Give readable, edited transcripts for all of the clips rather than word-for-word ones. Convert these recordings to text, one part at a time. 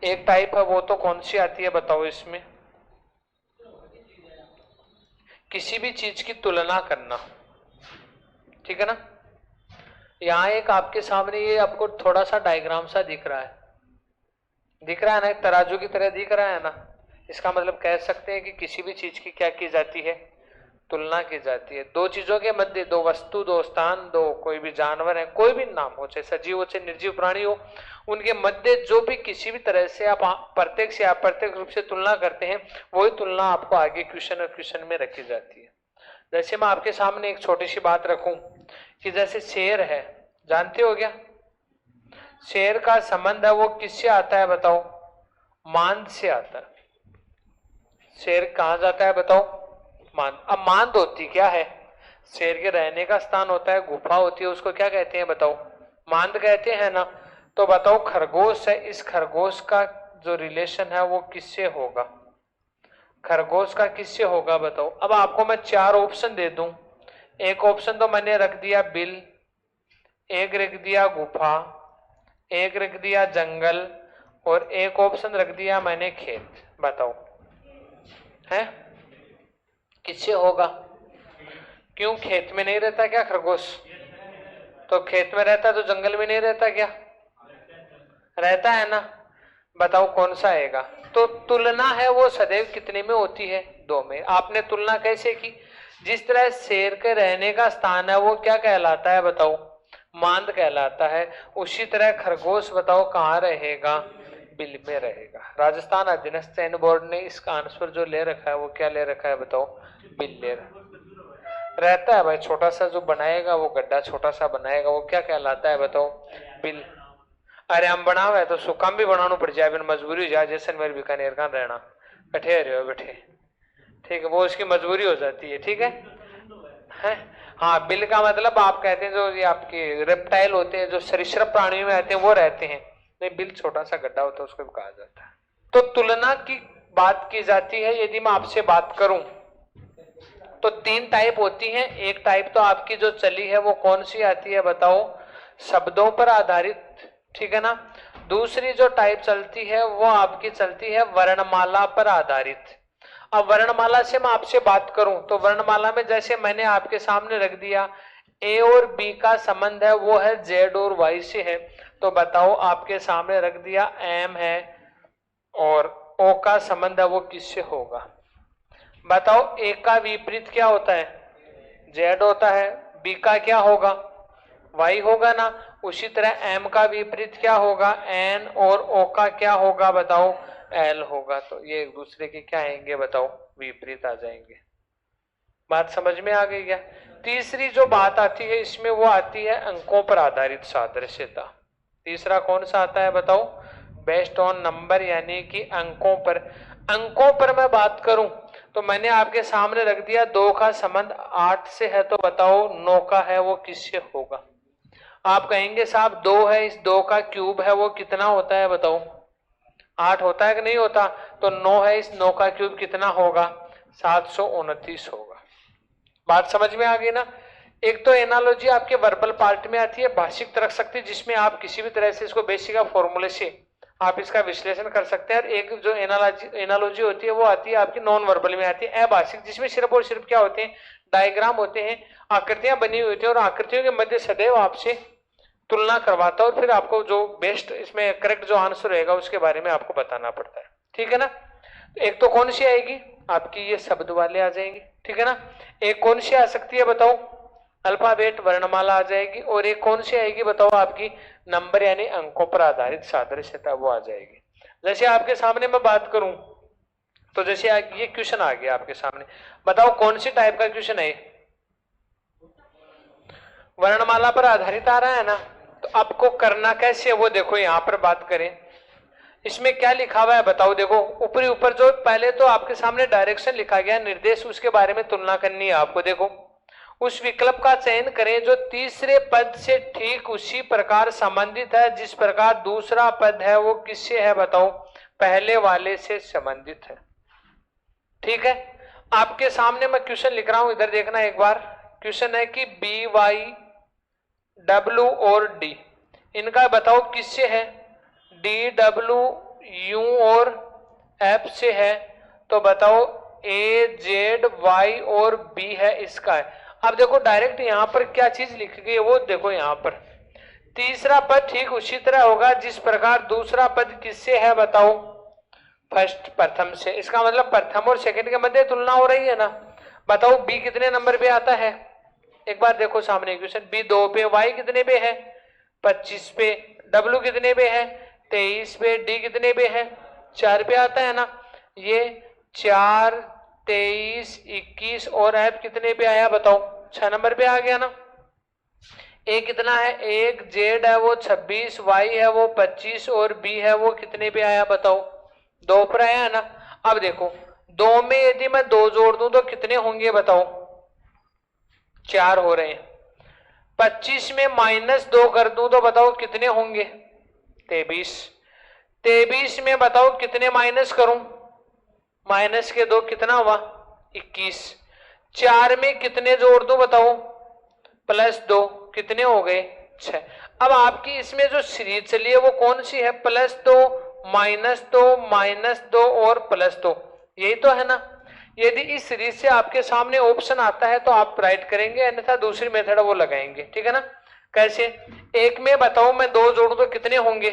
एक टाइप है, वो तो कौन सी आती है बताओ इसमें? किसी भी चीज की तुलना करना, ठीक है ना। यहाँ एक आपके सामने ये आपको थोड़ा सा डायग्राम सा दिख रहा है, दिख रहा है ना, एक तराजू की तरह दिख रहा है ना। इसका मतलब कह सकते हैं कि किसी भी चीज की क्या की जाती है? तुलना की जाती है। दो चीजों के मध्य, दो वस्तु, दो स्थान, दो कोई भी जानवर है, कोई भी नाम हो, चाहे सजीव हो चाहे निर्जीव प्राणी हो, उनके मध्य जो भी किसी भी तरह से आप प्रत्यक्ष या अप्रत्यक्ष रूप से तुलना करते हैं, वही तुलना आपको आगे क्वेश्चन और क्वेश्चन में रखी जाती है। जैसे मैं आपके सामने एक छोटी सी बात रखूं कि जैसे शेर है, जानते हो क्या? शेर का संबंध है वो किससे आता है बताओ? मांद से आता है। शेर कहां जाता है बताओ? मांद। अब मांद होती क्या है? शेर के रहने का स्थान होता है, गुफा होती है, उसको क्या कहते हैं बताओ? मांद कहते हैं ना। तो बताओ खरगोश है, इस खरगोश का जो रिलेशन है वो किससे होगा? खरगोश का किससे होगा बताओ? अब आपको मैं चार ऑप्शन दे दूं। एक ऑप्शन तो मैंने रख दिया बिल, एक रख दिया गुफा, एक रख दिया जंगल, और एक ऑप्शन रख दिया मैंने खेत। बताओ है किससे होगा? क्यों, खेत में नहीं रहता क्या खरगोश? तो खेत में रहता तो जंगल में नहीं रहता क्या? रहता है ना। बताओ कौन सा आएगा? तो तुलना है वो सदैव कितने में होती है? दो में। आपने तुलना कैसे की? जिस तरह शेर के रहने का स्थान है वो क्या कहलाता है बताओ? मांद कहलाता है। उसी तरह खरगोश बताओ कहाँ रहेगा? बिल में रहेगा। राजस्थान अधीनस्थ चयन बोर्ड ने इसका आंसर जो ले रखा है वो क्या ले रखा है बताओ? बिल ले रहता है भाई। छोटा सा जो बनाएगा वो गड्ढा छोटा सा बनाएगा वो क्या कहलाता है बताओ? बिल। अरे हम बनावे तो सुकाम भी बनाना पड़ जाए, फिर मजबूरी हो जाए, जैसलमेर बीकानेर का रहना बैठे रहे हो बैठे, ठीक है, वो उसकी मजबूरी हो जाती है, ठीक है? हाँ, बिल का मतलब आप कहते हैं जो ये आपके रेप्टाइल होते हैं, जो सरीसृप प्राणियों में आते हैं वो रहते हैं। नहीं, बिल छोटा सा गड्ढा होता है उसको भी कहा जाता है। तो तुलना की बात की जाती है। यदि मैं आपसे बात करूं तो तीन टाइप होती है। एक टाइप तो आपकी जो चली है वो कौन सी आती है बताओ? शब्दों पर आधारित, ठीक है ना। दूसरी जो टाइप चलती है वो आपकी चलती है वर्णमाला पर आधारित। अब वर्णमाला से मैं आपसे बात करूं तो वर्णमाला में जैसे मैंने आपके सामने रख दिया, ए और बी का संबंध है वो है जेड और वाई से है। तो बताओ आपके सामने रख दिया एम है, और ओ का संबंध है वो किससे होगा? बताओ ए का विपरीत क्या होता है? जेड होता है। बी का क्या होगा? वाई होगा ना। उसी तरह एम का विपरीत क्या होगा? एन, और ओ का क्या होगा बताओ? एल होगा। तो ये एक दूसरे के क्या आएंगे बताओ? विपरीत आ जाएंगे। बात समझ में आ गई क्या? तीसरी जो बात आती है इसमें वो आती है अंकों पर आधारित सादृश्यता। तीसरा कौन सा आता है बताओ? बेस्ड ऑन नंबर, यानी कि अंकों पर। अंकों पर मैं बात करूं तो मैंने आपके सामने रख दिया 2 का संबंध 8 से है, तो बताओ 9 का है वो किससे होगा? आप कहेंगे साहब 2 है, इस 2 का क्यूब है वो कितना होता है बताओ? 8 होता है कि नहीं होता? तो 9 है, इस 9 का क्यूब कितना होगा? 729 होगा। बात समझ में आ गई ना। एक तो एनालॉजी आपके वर्बल पार्ट में आती है, भाषिक तर्क शक्ति, जिसमें आप किसी भी तरह से इसको बेसिक फॉर्मूले से आप इसका विश्लेषण कर सकते हैं। और एक जो एनालॉजी होती है वो आती है आपकी नॉन वर्बल में आती है, अभाषिक, जिसमें सिर्फ और सिर्फ क्या होते हैं? डायग्राम होते हैं, आकृतियां बनी हुई होती है, और आकृतियों के मध्य सदैव आपसे तुलना करवाता है, और फिर आपको जो बेस्ट इसमें करेक्ट जो आंसर रहेगा उसके बारे में आपको बताना पड़ता है, ठीक है ना। तो एक तो कौन सी आएगी आपकी? ये शब्द वाले आ जाएंगे, ठीक है ना। एक कौन सी आ सकती है बताओ? अल्फाबेट वर्णमाला आ जाएगी। और एक कौन सी आएगी बताओ? आपकी नंबर यानी अंकों पर आधारित सादृश्यता वो आ जाएगी। जैसे आपके सामने मैं बात करूं तो जैसे ये क्वेश्चन आ गया आपके सामने, बताओ कौन सी टाइप का क्वेश्चन है? वर्णमाला पर आधारित आ रहा है ना। तो आपको करना कैसे है वो देखो, यहां पर बात करें, इसमें क्या लिखा हुआ है बताओ? देखो ऊपरी ऊपर जो पहले तो आपके सामने डायरेक्शन लिखा गया निर्देश, उसके बारे में तुलना करनी है आपको। देखो उस विकल्प का चयन करें जो तीसरे पद से ठीक उसी प्रकार संबंधित है जिस प्रकार दूसरा पद है वो किससे है बताओ? पहले वाले से संबंधित है, ठीक है। आपके सामने मैं क्वेश्चन लिख रहा हूं, इधर देखना एक बार। क्वेश्चन है कि बी, वाई, डब्ल्यू और डी, इनका बताओ किससे है? डी, डब्ल्यू यू और एफ से है, तो बताओ ए जेड वाई और बी है, इसका है। अब देखो डायरेक्ट यहां पर क्या चीज लिख गई है वो देखो, यहां पर तीसरा पद ठीक उसी तरह होगा जिस प्रकार दूसरा पद किससे है बताओ, फर्स्ट प्रथम से। इसका मतलब प्रथम और सेकंड के मध्य तुलना हो रही है ना। बताओ बी कितने नंबर पे आता है, एक बार देखो सामने इक्वेशन, बी 2 पे, वाई कितने पे है 25 पे, डब्ल्यू कितने पे है 23 पे, डी कितने पे है 4 पे आता है ना। ये 4, 23, 21 और एफ कितने पे आया बताओ 6 नंबर पे आ गया ना। ए कितना है, एक जेड है वो 26, वाई है वो 25 और बी है वो कितने पे आया बताओ 2 पर आया है ना। अब देखो 2 में यदि मैं 2 जोड़ दूं तो कितने होंगे बताओ 4 हो रहे हैं। 25 में -2 कर दूं तो बताओ कितने होंगे 23। 23 में बताओ कितने माइनस करूं, माइनस के 2 कितना हुआ 21। 4 में कितने जोड़ दूं बताओ +2 कितने हो गए 6। अब आपकी इसमें जो सीरीज चली है वो कौन सी है, +2 -2 -2 और +2, यही तो है ना। यदि इस सीरीज से आपके सामने ऑप्शन आता है तो आप राइट करेंगे, अन्यथा दूसरी मेथड वो लगाएंगे, ठीक है ना। कैसे, एक में बताओ मैं 2 जोड़ू तो कितने होंगे,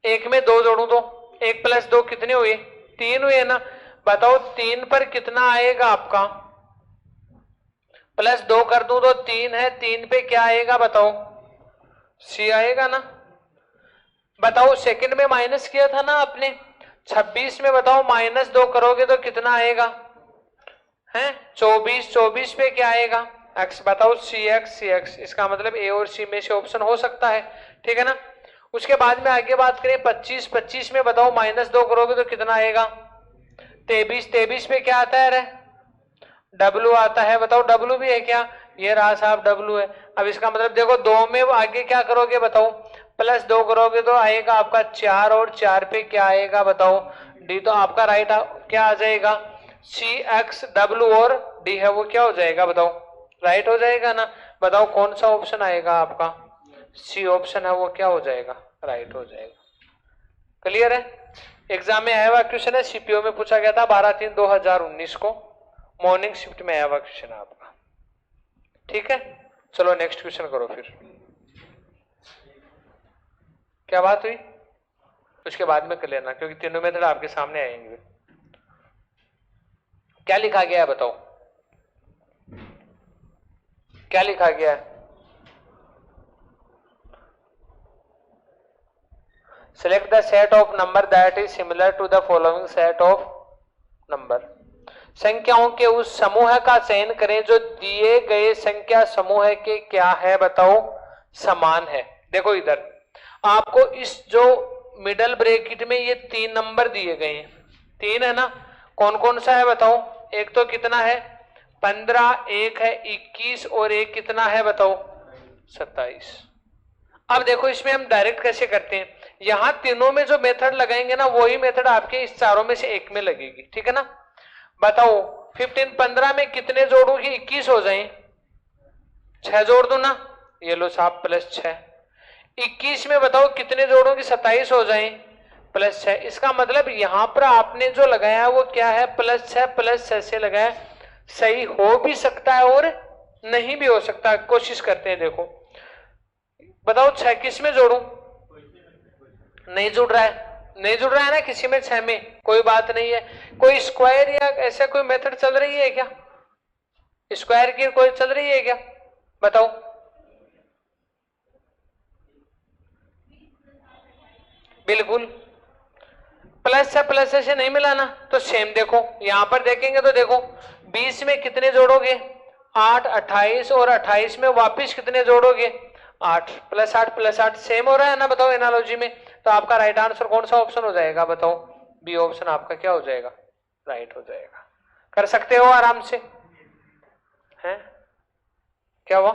एक में 2 जोड़ू तो 1 + 2 कितने हुए 3 हुए ना। बताओ 3 पर कितना आएगा आपका, +2 कर दूं तो 3 है, 3 पे क्या आएगा बताओ सी आएगा ना। बताओ सेकंड में माइनस किया था ना आपने, 26 में बताओ -2 करोगे तो कितना आएगा है 24, 24 पे क्या आएगा x, बताओ सी एक्स। इसका मतलब ए और सी में से ऑप्शन हो सकता है, ठीक है ना। उसके बाद में आगे बात करें 25 में बताओ -2 करोगे तो कितना आएगा 23 पे क्या आता है रे W आता है, बताओ W भी है क्या, ये रहा साहब W है। अब इसका मतलब देखो 2 में आगे क्या करोगे बताओ +2 करोगे तो आएगा आपका 4 और 4 पे क्या आएगा बताओ D, तो आपका राइट क्या आ जाएगा CX, W और D है वो क्या हो जाएगा बताओ राइट हो जाएगा ना। बताओ कौन सा ऑप्शन आएगा आपका, C ऑप्शन है वो क्या हो जाएगा राइट हो जाएगा। क्लियर है, एग्जाम में आया हुआ क्वेश्चन है, सीपीओ में पूछा गया था 12/3/2019 को, मॉर्निंग शिफ्ट में आया हुआ क्वेश्चन आपका, ठीक है। चलो नेक्स्ट क्वेश्चन करो फिर, क्या बात हुई उसके बाद में कर लेना क्योंकि तीनों मेथड आपके सामने आएंगे। क्या लिखा गया है बताओ, क्या लिखा गया है, select the set of number that is similar to the following set of number। संख्याओं के उस समूह का चयन करें जो दिए गए संख्या समूह के क्या है बताओ समान है। देखो इधर आपको इस जो मिडल ब्रैकेट में ये 3 नंबर दिए गए हैं, 3 है ना, कौन कौन सा है बताओ, एक तो कितना है 15, एक है 21 और एक कितना है बताओ 27। अब देखो इसमें हम डायरेक्ट कैसे करते हैं, यहां तीनों में जो मेथड लगाएंगे ना वही मेथड आपके इस चारों में से एक में लगेगी, ठीक है ना। बताओ 15 15 में कितने जोड़ूंगी 21 हो जाए, 6 जोड़ दो ना, ये लो साहब +6। 21 में बताओ कितने जोड़ोगे 27 हो जाए +6। इसका मतलब यहां पर आपने जो लगाया वो क्या है +6 से लगाया, सही हो भी सकता है और नहीं भी हो सकता, कोशिश करते हैं। देखो बताओ 6 किस में जोड़ू, नहीं जुड़ रहा है, नहीं जुड़ रहा है ना किसी में 6 में, कोई बात नहीं है। कोई स्क्वायर या ऐसा कोई मेथड चल रही है क्या, स्क्वायर की कोई चल रही है क्या बताओ, बिल्कुल प्लस से नहीं मिला ना, तो सेम देखो यहां पर देखेंगे तो देखो 20 में कितने जोड़ोगे 8, 28 और 28 में वापिस कितने जोड़ोगे 8 + 8 सेम हो रहा है ना, बताओ एनालॉजी में। तो आपका राइट आंसर कौन सा ऑप्शन हो जाएगा बताओ, बी ऑप्शन आपका क्या हो जाएगा राइट हो जाएगा। कर सकते हो आराम से, हैं क्या हुआ,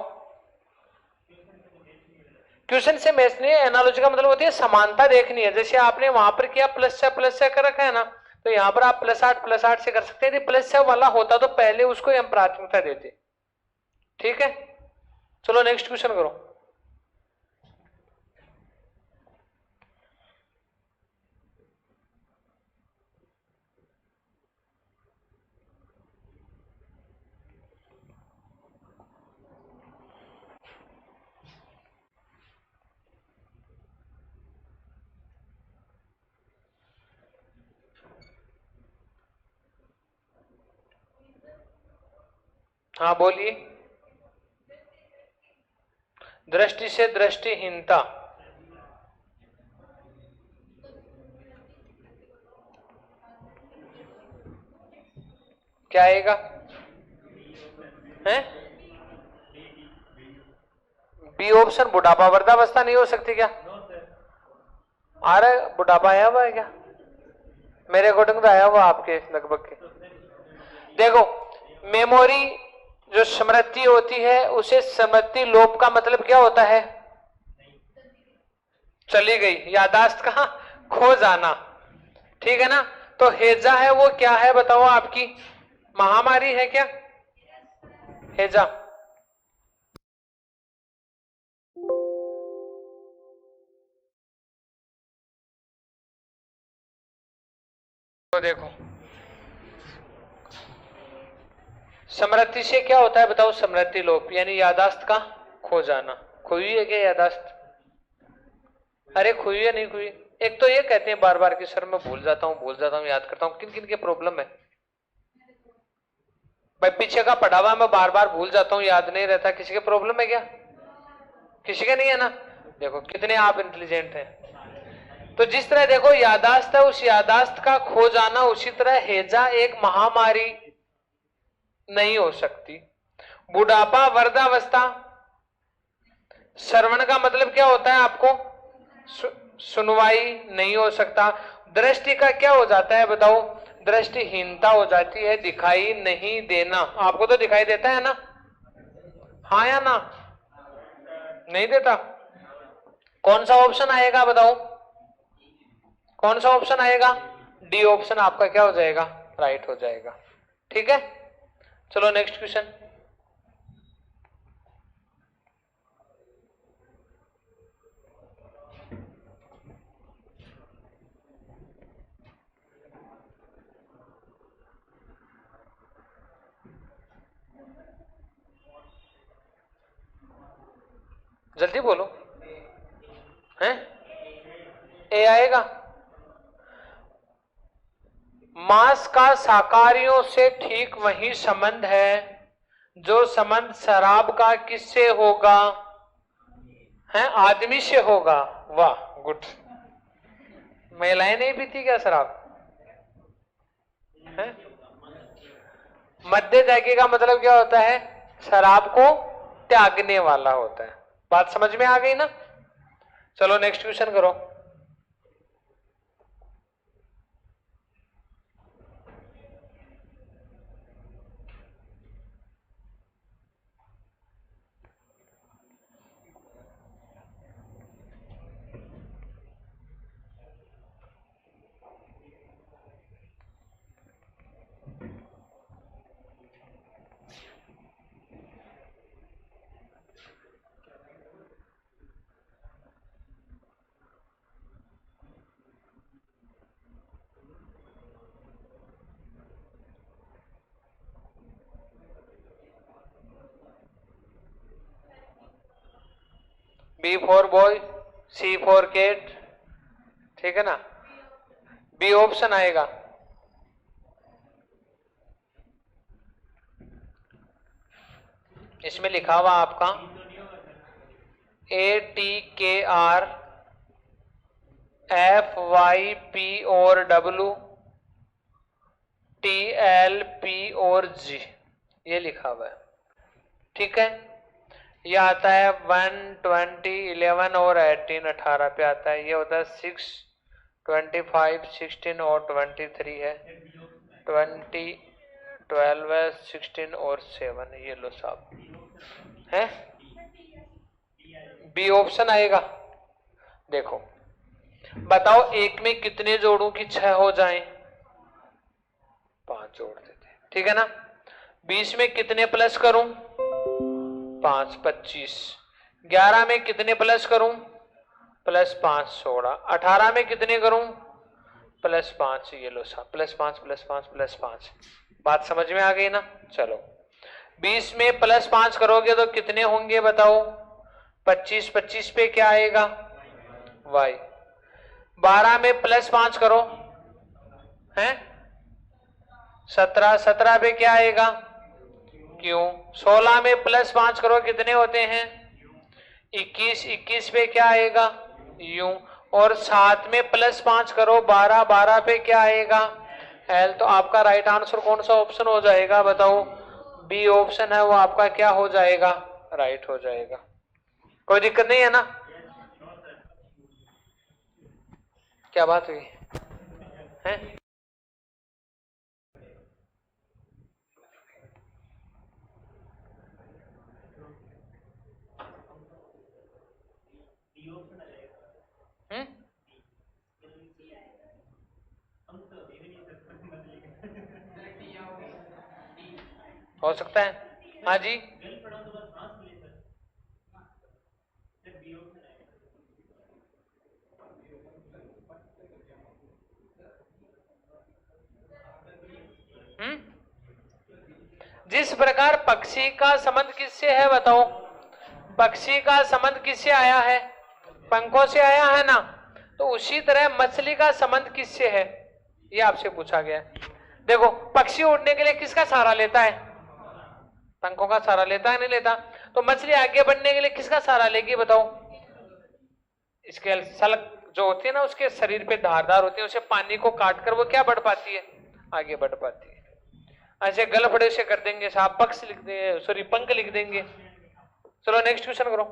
क्वेश्चन से मैच नहीं है, एनालॉजी का मतलब होती है समानता देखनी है। जैसे आपने वहां पर किया +6 कर रखा है ना, तो यहां पर आप +8 से कर सकते हैं। यदि +6 वाला होता तो पहले उसको हम प्राथमिकता देते, ठीक है। चलो नेक्स्ट क्वेश्चन करो। हाँ बोलिए। दृष्टि से दृष्टिहीनता, क्या आएगा? हैं? बी ऑप्शन बुढ़ापा। वृद्धावस्था नहीं हो सकती क्या? आ रहा है बुढ़ापा, आया हुआ है क्या? मेरे अकॉर्डिंग तो आया हुआ आपके लगभग के। देखो, मेमोरी जो स्मृति होती है उसे स्मृति लोप का मतलब क्या होता है? चली गई, यादाश्त कहां? खो जाना। ठीक है ना? तो हेजा है वो क्या है बताओ? आपकी महामारी है क्या हेजा? तो देखो, स्मृति से क्या होता है बताओ? स्मृति लोप यानी यादाश्त का खो जाना। खोई है क्या यादाश्त? अरे खोई है नहीं खोई? एक तो ये कहते हैं बार बार कि सर मैं भूल जाता हूँ याद करता हूँ। किन किन के प्रॉब्लम है भाई? पीछे का पढ़ा हुआ मैं बार बार भूल जाता हूँ, याद नहीं रहता। किसी के प्रॉब्लम है क्या? किसी के नहीं है ना? देखो कितने आप इंटेलिजेंट हैं। तो जिस तरह देखो यादाश्त है, उस यादाश्त का खो जाना, उसी तरह हेजा एक महामारी नहीं हो सकती। बुढ़ापा, वृद्धावस्था, श्रवण का मतलब क्या होता है आपको? सुनवाई नहीं हो सकता। दृष्टि का क्या हो जाता है बताओ? दृष्टिहीनता हो जाती है, दिखाई नहीं देना। आपको तो दिखाई देता है ना? हाँ या ना? नहीं देता। कौन सा ऑप्शन आएगा बताओ? कौन सा ऑप्शन आएगा? डी ऑप्शन आपका क्या हो जाएगा? राइट हो जाएगा। ठीक है, चलो नेक्स्ट क्वेश्चन। जल्दी बोलो। हैं? ए आएगा। मांस का शाकाहारियों से ठीक वही संबंध है जो संबंध शराब का किससे होगा? है आदमी से होगा। वाह, गुड। महिलाएं नहीं पीती क्या शराब? है? मध्य त्यागी का मतलब क्या होता है? शराब को त्यागने वाला होता है। बात समझ में आ गई ना? चलो नेक्स्ट क्वेश्चन करो। B for boy, C for cat. ठीक है ना? बी ऑप्शन आएगा। इसमें लिखा हुआ आपका ATKR FYP और W TLP और G, ये लिखा हुआ है। ठीक है, ये आता है 120, 11 और 18, 18 पे आता है। ये होता है 6, 25, 16 और 23 है। 20, 12 है, 16 और 7। ये लो साहब है। बी ऑप्शन आएगा। देखो बताओ, एक में कितने जोड़ों की 6 हो जाएं? 5 जोड़ देते हैं। ठीक है ना? 20 में कितने प्लस करूं? 5, 25। 11 में कितने प्लस करूं? प्लस 5, 16। 18 में कितने करूं? प्लस 5। ये लो साहब, प्लस 5 प्लस 5 प्लस 5। बात समझ में आ गई ना? चलो, 20 में प्लस 5 करोगे तो कितने होंगे बताओ? 25। 25 पे क्या आएगा? y। 12 में प्लस 5 करो, हैं? 17। 17 पे क्या आएगा? क्यू। 16 में +5 करो कितने होते हैं? 21। 21 पे क्या आएगा? यू। और 7 में +5 करो 12। 12 पे क्या आएगा? एल। तो आपका राइट आंसर कौन सा ऑप्शन हो जाएगा बताओ? बी ऑप्शन है वो आपका क्या हो जाएगा? राइट हो जाएगा। कोई दिक्कत नहीं है ना? क्या बात हुई है? हम्म? हो सकता है। हाँ जी। हम्म? जिस प्रकार पक्षी का संबंध किससे है बताओ? पक्षी का संबंध किससे आया है? पंखों से आया है ना? तो उसी तरह मछली का संबंध किससे है? ये आपसे पूछा गया है। देखो, पक्षी उड़ने के लिए किसका सहारा लेता है? पंखों का सहारा लेता है नहीं लेता? तो मछली आगे बढ़ने के लिए किसका सहारा लेगी बताओ? इसके सलक जो होती है ना, उसके शरीर पे धारदार होती है, उसे पानी को काट कर वो क्या बढ़ पाती है? आगे बढ़ पाती है। ऐसे गलफड़े से कर देंगे साहब, पक्ष लिख देंगे, सॉरी पंख लिख देंगे। चलो नेक्स्ट क्वेश्चन करो।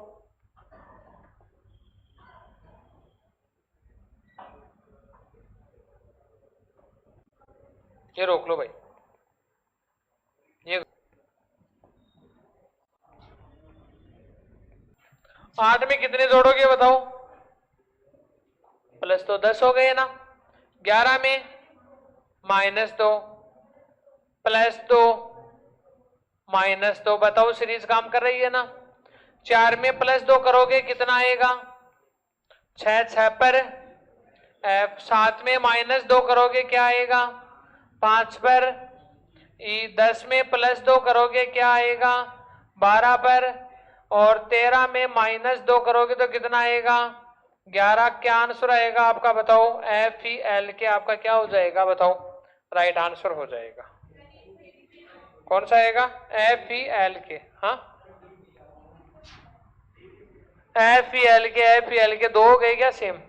ये रोक लो भाई। ये 8 में कितने जोड़ोगे बताओ? प्लस तो 10 हो गए ना। 11 में -2 +2 -2, बताओ सीरीज काम कर रही है ना? 4 में +2 करोगे कितना आएगा? 6 6 पर F। 7 में -2 करोगे क्या आएगा? 5 पर E। 10 में +2 करोगे क्या आएगा? 12 पर। और 13 में -2 करोगे तो कितना आएगा? 11। क्या आंसर आएगा आपका बताओ? FEL के आपका क्या हो जाएगा बताओ? राइट आंसर हो जाएगा। कौन सा आएगा? FEL के। हाँ, FEL के 2 हो गए क्या सेम?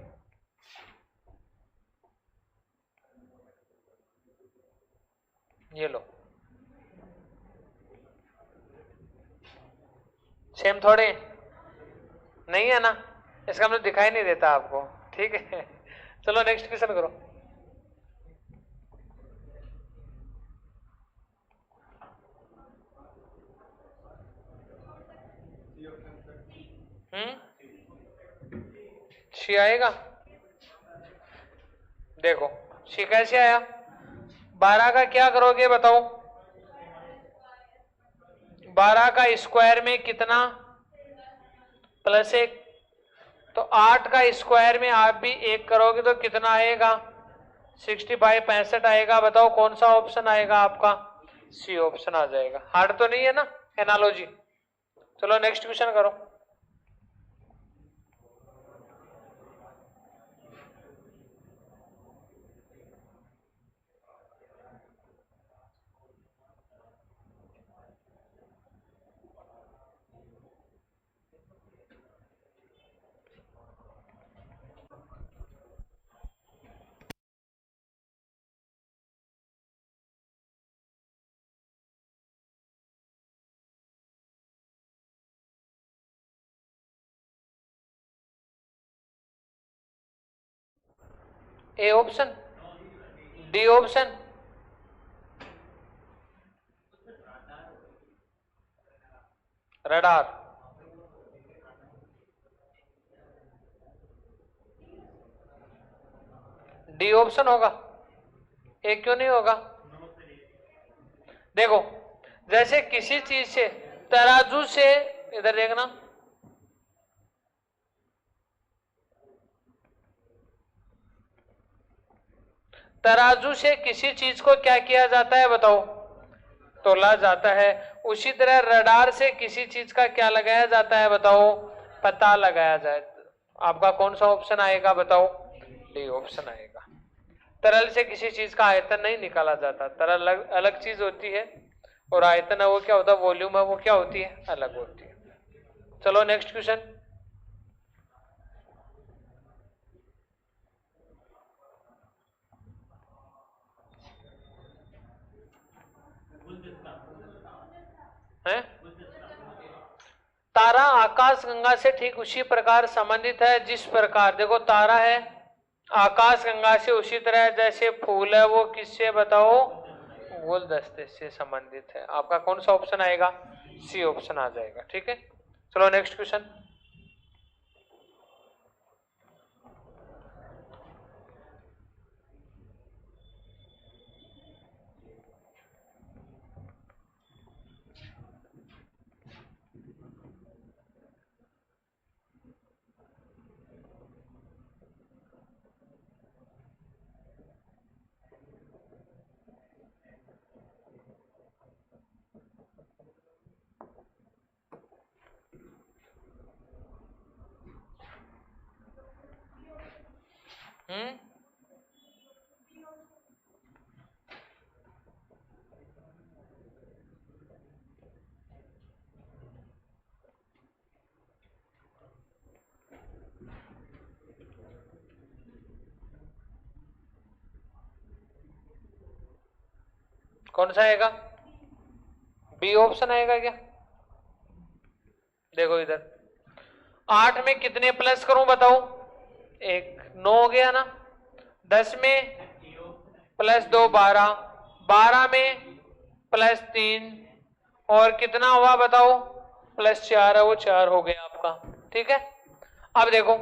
ये लो, सेम थोड़े नहीं है ना? इसका मतलब दिखाई नहीं देता आपको, ठीक है? चलो नेक्स्ट क्वेश्चन करो। सी आएगा। देखो सी कैसे आया? 12 का क्या करोगे बताओ? 12 का स्क्वायर में कितना? +1। तो 8 का स्क्वायर में आप भी 1 करोगे तो कितना आएगा? 65 65 आएगा। बताओ कौन सा ऑप्शन आएगा आपका? सी ऑप्शन आ जाएगा। हार्ड तो नहीं है ना एनालॉजी? चलो नेक्स्ट क्वेश्चन करो। A option, D option, radar. D option होगा। ए क्यों नहीं होगा? देखो, जैसे किसी चीज से, तराजू से, इधर देखना, तराजू से किसी चीज को क्या किया जाता है बताओ? तोला जाता है। उसी तरह रडार से किसी चीज का क्या लगाया जाता है बताओ? पता लगाया जाए। आपका कौन सा ऑप्शन आएगा बताओ? डी ऑप्शन आएगा। तरल से किसी चीज का आयतन नहीं निकाला जाता, तरल अलग चीज होती है और आयतन है वो क्या होता है, वॉल्यूम है वो क्या होती है, अलग होती है। चलो नेक्स्ट क्वेश्चन। है तारा आकाश गंगा से ठीक उसी प्रकार संबंधित है जिस प्रकार, देखो तारा है आकाश गंगा से उसी तरह जैसे फूल है वो किससे बताओ, गुलदस्ते से संबंधित है। आपका कौन सा ऑप्शन आएगा, सी ऑप्शन आ जाएगा। ठीक है, चलो नेक्स्ट क्वेश्चन। हम्म, कौन सा आएगा, बी ऑप्शन आएगा क्या। देखो इधर 8 में कितने प्लस करूं बताओ, एक 9 हो गया ना, 10 में प्लस 2 12, 12 में प्लस 3 और कितना हुआ बताओ, प्लस 4 है वो 4 हो गया आपका। ठीक है, अब देखो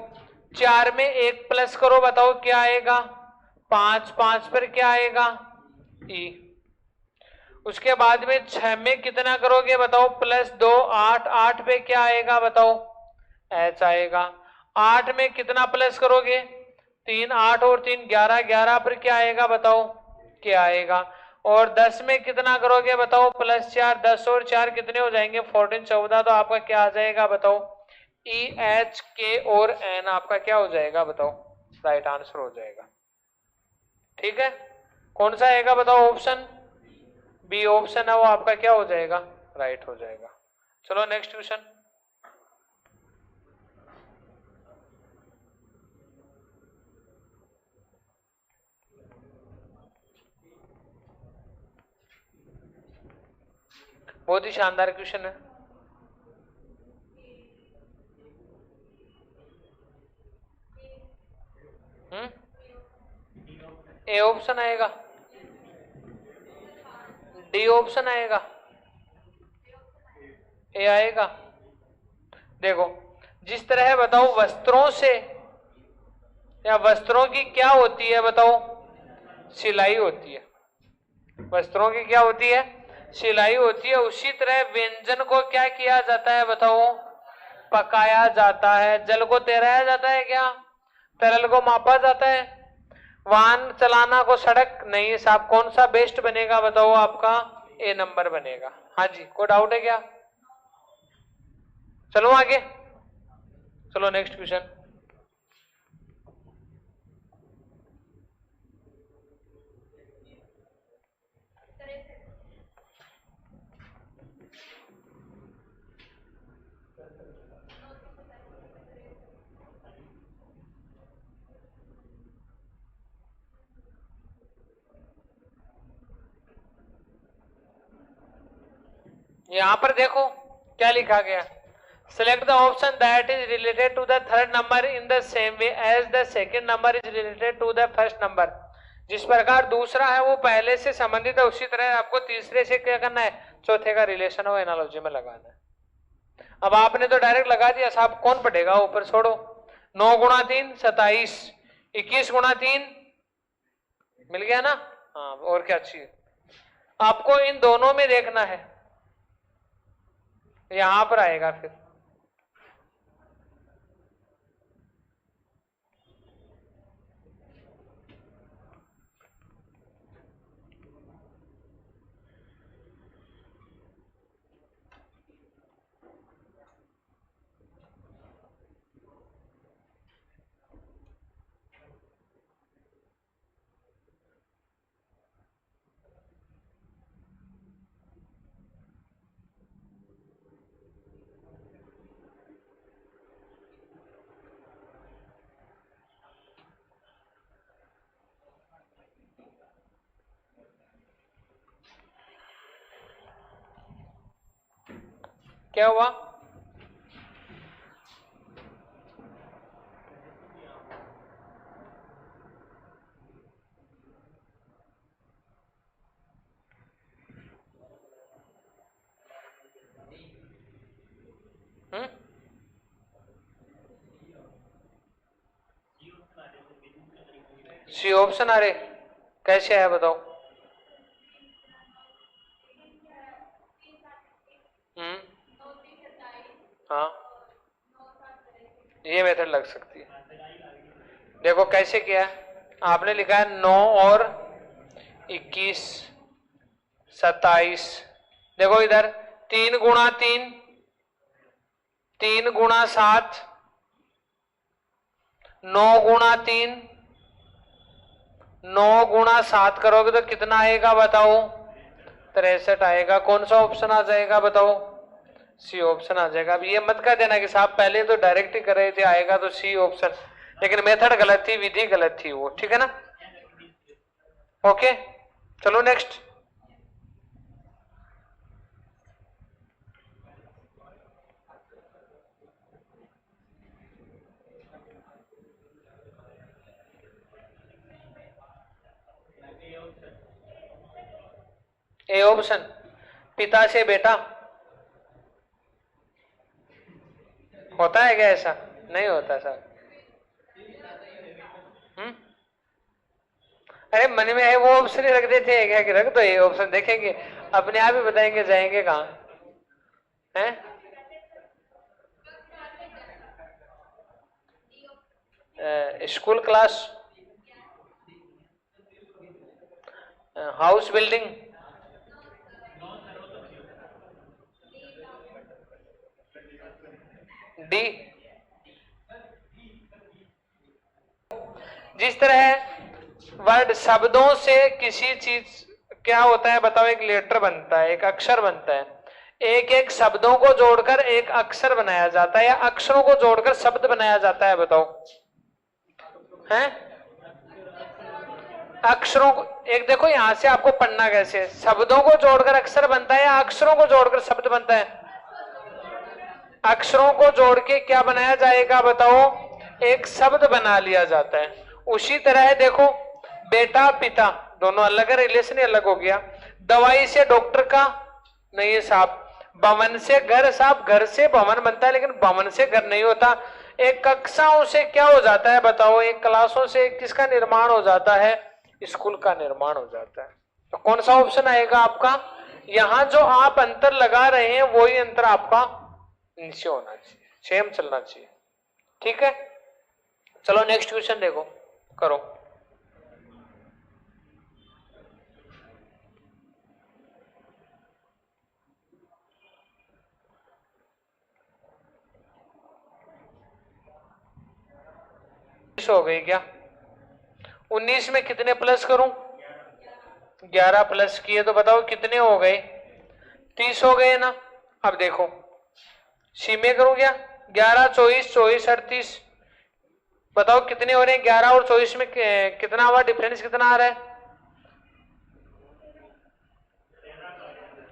4 में एक प्लस करो बताओ क्या आएगा, 5, 5 पर क्या आएगा, ई। उसके बाद में 6 में कितना करोगे बताओ, प्लस 2 8, 8 पे क्या आएगा बताओ, एच आएगा। 8 में कितना प्लस करोगे, 3, 8 और 3 11, 11 पर क्या आएगा बताओ, क्या आएगा। और 10 में कितना करोगे बताओ, प्लस 4, 10 और 4 कितने हो जाएंगे 14, 14, तो आपका क्या आ जाएगा बताओ, ई एच के और एन आपका क्या हो जाएगा बताओ, राइट आंसर हो जाएगा। ठीक है, कौन सा आएगा बताओ ऑप्शन, बी ऑप्शन है वो आपका क्या हो जाएगा, राइट हो जाएगा। चलो नेक्स्ट क्वेश्चन। बहुत ही शानदार क्वेश्चन है। ए ऑप्शन आएगा, डी ऑप्शन आएगा, ए आएगा। देखो जिस तरह बताओ वस्त्रों से या वस्त्रों की क्या होती है बताओ, सिलाई होती है। वस्त्रों की क्या होती है, सिलाई होती है। उसी तरह व्यंजन को क्या किया जाता है बताओ, पकाया जाता है। जल को तैराया जाता है क्या, तरल को मापा जाता है। वाहन चलाना को सड़क नहीं साहब, कौन सा बेस्ट बनेगा बताओ आपका, ए नंबर बनेगा। हाँ जी, कोई डाउट है क्या, चलो आगे, चलो नेक्स्ट क्वेश्चन। यहां पर देखो क्या लिखा गया, select the option that is related to the third number in the same way as the second number is related to the first number। जिस प्रकार दूसरा है वो पहले से संबंधित है उसी तरह आपको तीसरे से क्या करना है, चौथे का रिलेशन हो एनालॉजी में लगाना है। अब आपने तो डायरेक्ट लगा दिया साहब, कौन पढ़ेगा, ऊपर छोड़ो। 9 गुणा 3 27, 21 गुणा 3 मिल गया ना। हाँ और क्या चाहिए, आपको इन दोनों में देखना है, यहां पर आएगा फिर। क्या हुआ? सी ऑप्शन आ रहे, कैसे है बताओ? हम्म, हाँ, ये मेथड लग सकती है। देखो कैसे किया है, आपने लिखा है 9 और 21 27। देखो इधर 3 गुणा 3, 3 गुणा 7, 9 गुणा 3, 9 गुणा 7 करोगे तो कितना आएगा बताओ? 63 आएगा। कौन सा ऑप्शन आ जाएगा बताओ? सी ऑप्शन आ जाएगा। अब ये मत कह देना कि साहब पहले तो डायरेक्ट ही कर रहे थे, आएगा तो सी ऑप्शन, लेकिन मेथड गलत थी, विधि गलत थी वो, ठीक है ना? ओके, चलो नेक्स्ट। ए ऑप्शन, पिता से बेटा, होता है क्या ऐसा? नहीं होता सर। अरे मन में है वो ऑप्शन ही रख देते हैं क्या कि रख दो ये ऑप्शन, देखेंगे अपने आप ही बताएंगे जाएंगे कहाँ है। School class, house building, D. जिस तरह वर्ड शब्दों से किसी चीज क्या होता है बताओ, एक लेटर बनता है, एक अक्षर बनता है, एक एक शब्दों को जोड़कर एक अक्षर बनाया जाता है, या अक्षरों को जोड़कर शब्द बनाया जाता है बताओ? हैं? अक्षरों को, एक देखो यहां से आपको पढ़ना कैसे, शब्दों को जोड़कर अक्षर बनता है या अक्षरों को जोड़कर शब्द बनता है? अक्षरों को जोड़ के क्या बनाया जाएगा बताओ? एक शब्द बना लिया जाता है। उसी तरह है देखो, बेटा पिता दोनों अलग है, रिलेशन ही अलग हो गया। दवाई से डॉक्टर का नहीं है साहब, भवन से घर साहब, घर से भवन बनता है लेकिन भवन से घर नहीं होता। एक कक्षाओं से क्या हो जाता है बताओ? एक क्लासों से किसका निर्माण हो जाता है? स्कूल का निर्माण हो जाता है। तो कौन सा ऑप्शन आएगा आपका? यहां जो आप अंतर लगा रहे हैं वही अंतर आपका नीचे होना चाहिए, सेम चलना चाहिए, ठीक है? चलो नेक्स्ट क्वेश्चन देखो, करो। हो गई क्या? 19 में कितने प्लस करूं? 11 प्लस किए तो बताओ कितने हो गए? 30 हो गए ना। अब देखो सी में करूं क्या? 11 24 24 38, बताओ कितने हो रहे हैं? 11 और 24 में कितना हुआ डिफरेंस, कितना आ रहा है?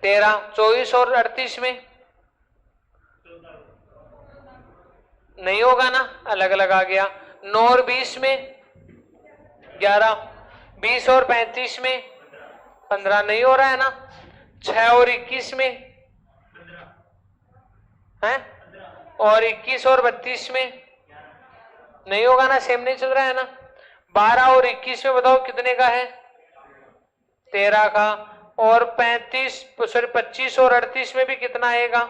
13। 24 और 38 में नहीं होगा ना, अलग अलग आ गया। 9 और 20 में 11, 20 और 35 में 15 नहीं हो रहा है ना। 6 और 21 में है, और 21 और 32 में नहीं होगा ना, सेम नहीं चल रहा है ना। 12 और 21 में बताओ कितने का है? 13 का। और 35 सॉरी 25 और 38 में भी कितना आएगा?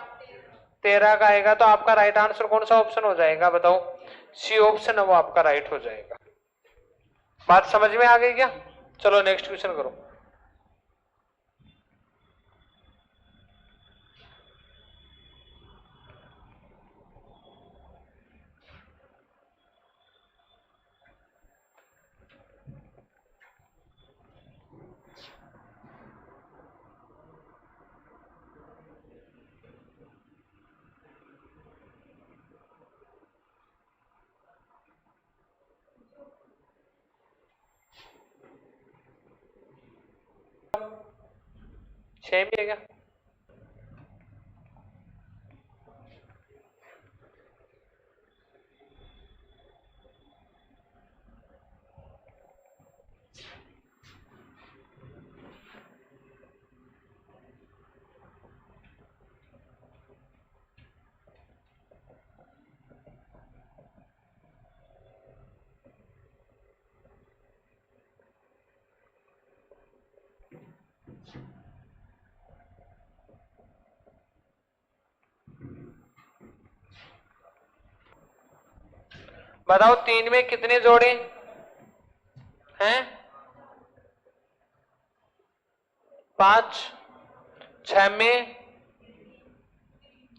13 का आएगा। तो आपका राइट आंसर कौन सा ऑप्शन हो जाएगा बताओ? सी ऑप्शन है वो आपका राइट हो जाएगा। बात समझ में आ गई क्या? चलो नेक्स्ट क्वेश्चन करो। सेम ही है क्या? बताओ 3 में कितने जोड़े हैं? 5। 6 में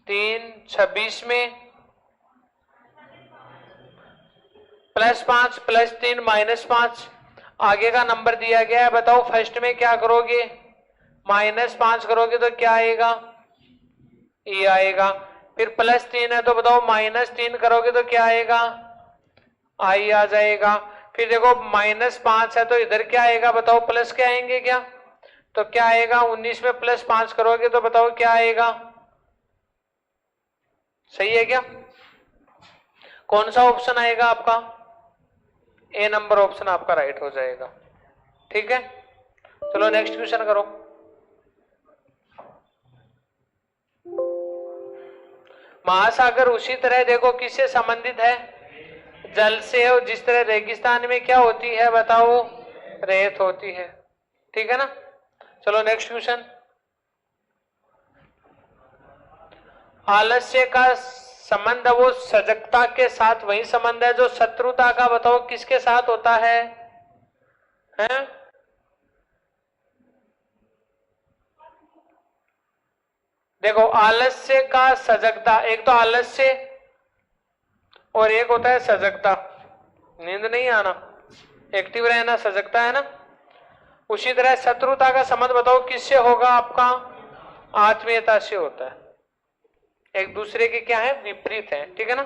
3, 26 में +5 +3 -5। आगे का नंबर दिया गया है, बताओ फर्स्ट में क्या करोगे? -5 करोगे तो क्या आएगा? ये आएगा। फिर +3 है तो बताओ -3 करोगे तो क्या आएगा? आई आ जाएगा। फिर देखो -5 है तो इधर क्या आएगा? बताओ प्लस के आएंगे क्या? तो क्या आएगा? 19 में +5 करोगे तो बताओ क्या आएगा? सही है क्या? कौन सा ऑप्शन आएगा आपका? ए नंबर ऑप्शन आपका राइट हो जाएगा। ठीक है, चलो नेक्स्ट क्वेश्चन करो। महासागर उसी तरह देखो किससे संबंधित है? जल से। और जिस तरह रेगिस्तान में क्या होती है बताओ? रेत होती है। ठीक है ना? चलो नेक्स्ट क्वेश्चन। आलस्य का संबंध वो सजगता के साथ वही संबंध है जो शत्रुता का बताओ किसके साथ होता है? हैं? देखो आलस्य का सजगता, एक तो आलस्य और एक होता है सजगता। नींद नहीं आना, एक्टिव रहना, सजगता है ना। उसी तरह शत्रुता का संबंध बताओ किससे होगा आपका? आत्मीयता से होता है। एक दूसरे के क्या है? विपरीत है। ठीक है ना?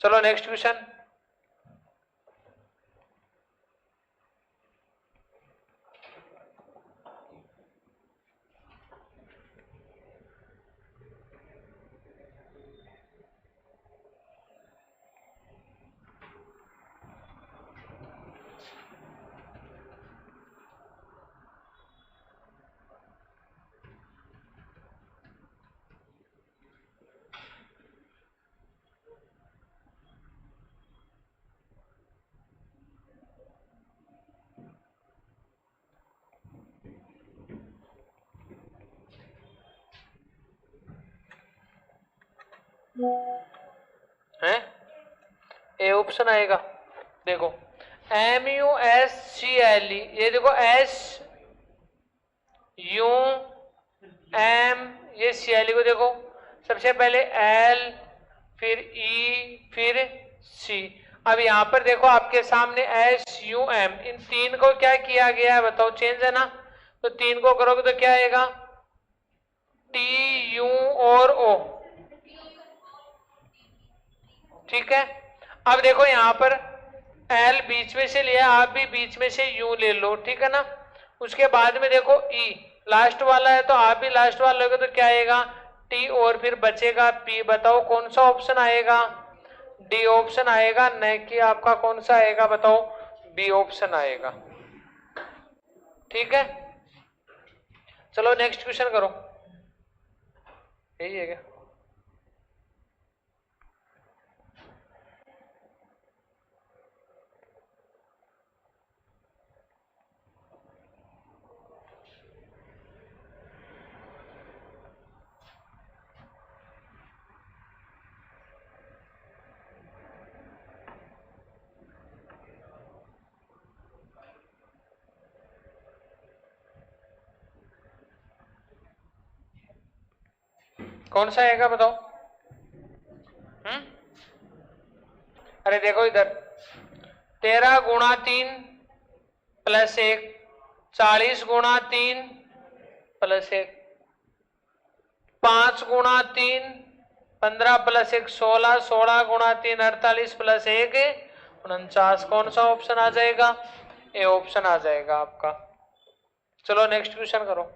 चलो नेक्स्ट क्वेश्चन। है ए ऑप्शन आएगा। देखो MuSCle, ये देखो SUM, ये Cl को देखो सबसे पहले L फिर E फिर C। अब यहां पर देखो आपके सामने SUM, इन 3 को क्या किया गया है बताओ? चेंज है ना। तो 3 को करोगे तो क्या आएगा? TU और O। ठीक है, अब देखो यहां पर L बीच में से लिया, आप भी बीच में से U ले लो। ठीक है ना? उसके बाद में देखो E लास्ट वाला है तो आप भी लास्ट वाला लोगे तो क्या आएगा? T और फिर बचेगा P। बताओ कौन सा ऑप्शन आएगा? डी ऑप्शन आएगा, न कि आपका कौन सा आएगा बताओ? बी ऑप्शन आएगा। ठीक है, चलो नेक्स्ट क्वेश्चन करो। यही है क्या? कौन सा आएगा बताओ? अरे देखो इधर 13 गुणा 3 + 1, 40 गुणा 3 + 1, 5 गुणा 3 15 + 1 16, 16 गुणा 3 48 + 1 49। कौन सा ऑप्शन आ जाएगा? ए ऑप्शन आ जाएगा आपका। चलो नेक्स्ट क्वेश्चन करो।